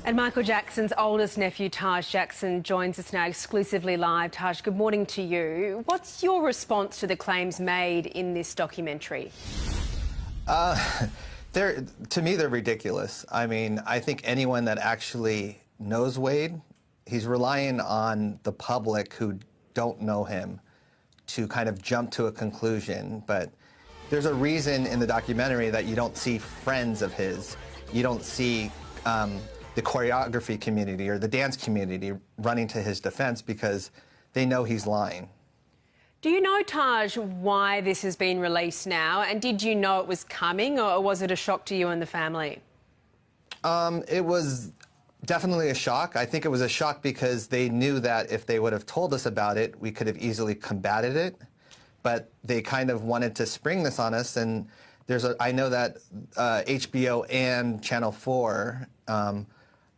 And Michael Jackson's oldest nephew, Taj Jackson, joins us now exclusively live. Taj, good morning to you. What's your response to the claims made in this documentary? To me, they're ridiculous. I mean, I think anyone that actually knows Wade, he's relying on the public who don't know him to kind of jump to a conclusion. But there's a reason in the documentary that you don't see friends of his. You don't see the choreography community or the dance community running to his defense because they know he's lying. Do you know, Taj, why this has been released now? And did you know it was coming, or was it a shock to you and the family? It was definitely a shock. I think it was a shock because they knew that if they would have told us about it, we could have easily combated it. But they kind of wanted to spring this on us. And I know that HBO and Channel 4,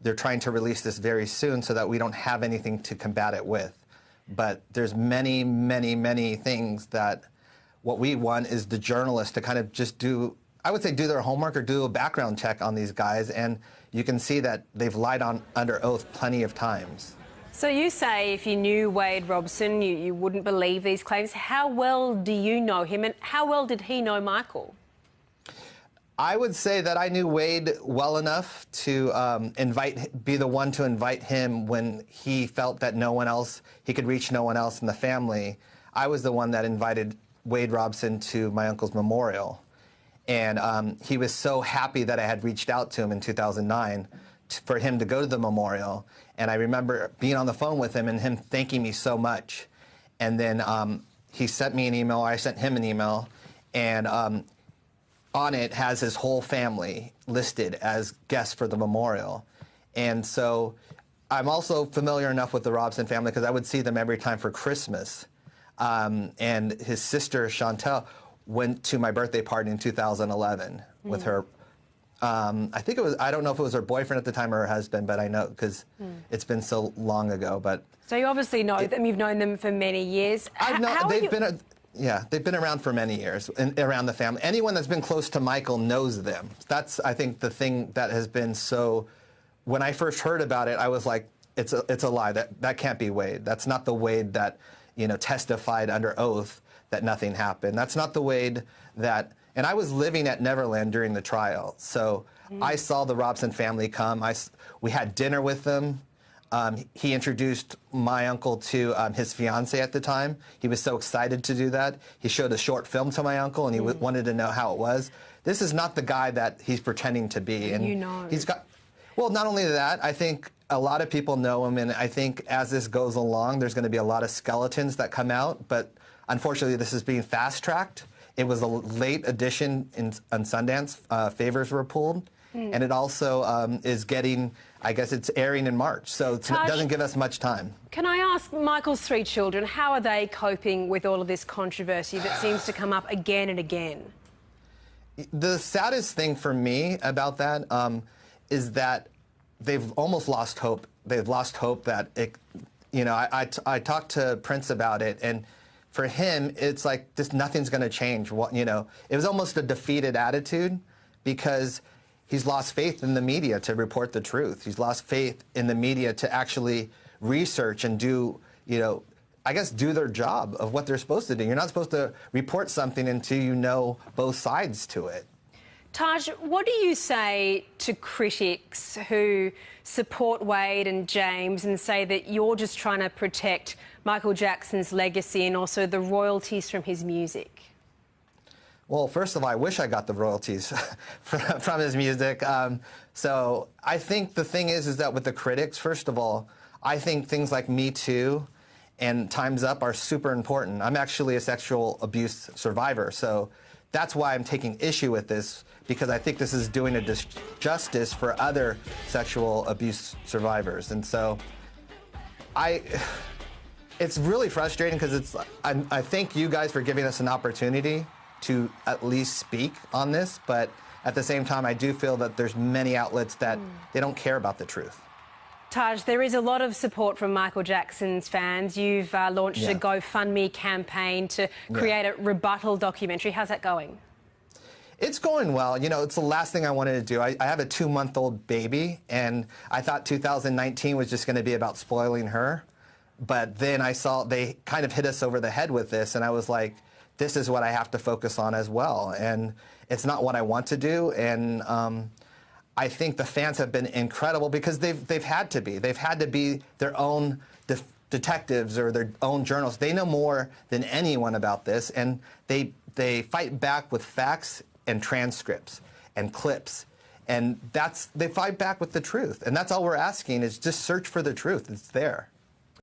they're trying to release this very soon so that we don't have anything to combat it with. But there's many, many, many things that what we want is the journalists to kind of just do, I would say do their homework or do a background check on these guys. And you can see that they've lied under oath plenty of times. So you say if you knew Wade Robson, you wouldn't believe these claims. How well do you know him, and how well did he know Michael? I would say that I knew Wade well enough to be the one to invite him when he felt that he could reach no one else in the family. I was the one that invited Wade Robson to my uncle's memorial. And he was so happy that I had reached out to him in 2009 for him to go to the memorial. And I remember being on the phone with him and him thanking me so much. And then he sent me an email, I sent him an email, and on it has his whole family listed as guests for the memorial. And so I'm also familiar enough with the Robson family because I would see them every time for Christmas. And his sister, Chantel, went to my birthday party in 2011 with her. I think it was, I don't know if it was her boyfriend at the time or her husband, but I know because it's been so long ago. But so you obviously know them, you've known them for many years. They've been around for many years around the family. Anyone that's been close to Michael knows them. That's, I think, the thing that has been so. When I first heard about it, I was like, it's a lie. That can't be Wade. That's not the Wade that testified under oath that nothing happened. That's not the Wade that. And I was living at Neverland during the trial, so I saw the Robson family come. We had dinner with them. He introduced my uncle to his fiancée at the time. He was so excited to do that. He showed a short film to my uncle, and he wanted to know how it was. This is not the guy that he's pretending to be. And he's got. Well, not only that, I think a lot of people know him, and I think as this goes along, there's going to be a lot of skeletons that come out. But unfortunately, this is being fast-tracked. It was a late edition on Sundance. Favors were pulled. And it also is getting, I guess it's airing in March, so it doesn't give us much time. Can I ask Michael's 3 children, how are they coping with all of this controversy that seems to come up again and again? The saddest thing for me about that is that they've almost lost hope. They've lost hope that I talked to Prince about it, and for him, it's like nothing's going to change. It was almost a defeated attitude because he's lost faith in the media to report the truth. He's lost faith in the media to actually research and do their job of what they're supposed to do. You're not supposed to report something until you know both sides to it. Taj, what do you say to critics who support Wade and James and say that you're just trying to protect Michael Jackson's legacy and also the royalties from his music? Well, first of all, I wish I got the royalties from his music. So I think the thing is that with the critics, first of all, I think things like Me Too and Time's Up are super important. I'm actually a sexual abuse survivor, so that's why I'm taking issue with this, because I think this is doing a disjustice for other sexual abuse survivors. And so it's really frustrating because I thank you guys for giving us an opportunity to at least speak on this, but at the same time, I do feel that there's many outlets that they don't care about the truth. Taj, there is a lot of support from Michael Jackson's fans. You've launched a GoFundMe campaign to create a rebuttal documentary. How's that going? It's going well. You know, it's the last thing I wanted to do. I have a 2-month-old baby, and I thought 2019 was just going to be about spoiling her. But then I saw they kind of hit us over the head with this, and I was like, this is what I have to focus on as well. And it's not what I want to do. And I think the fans have been incredible because they've had to be. They've had to be their own detectives or their own journalists. They know more than anyone about this, and they fight back with facts and transcripts and clips, and they fight back with the truth. And that's all we're asking is just search for the truth. It's there.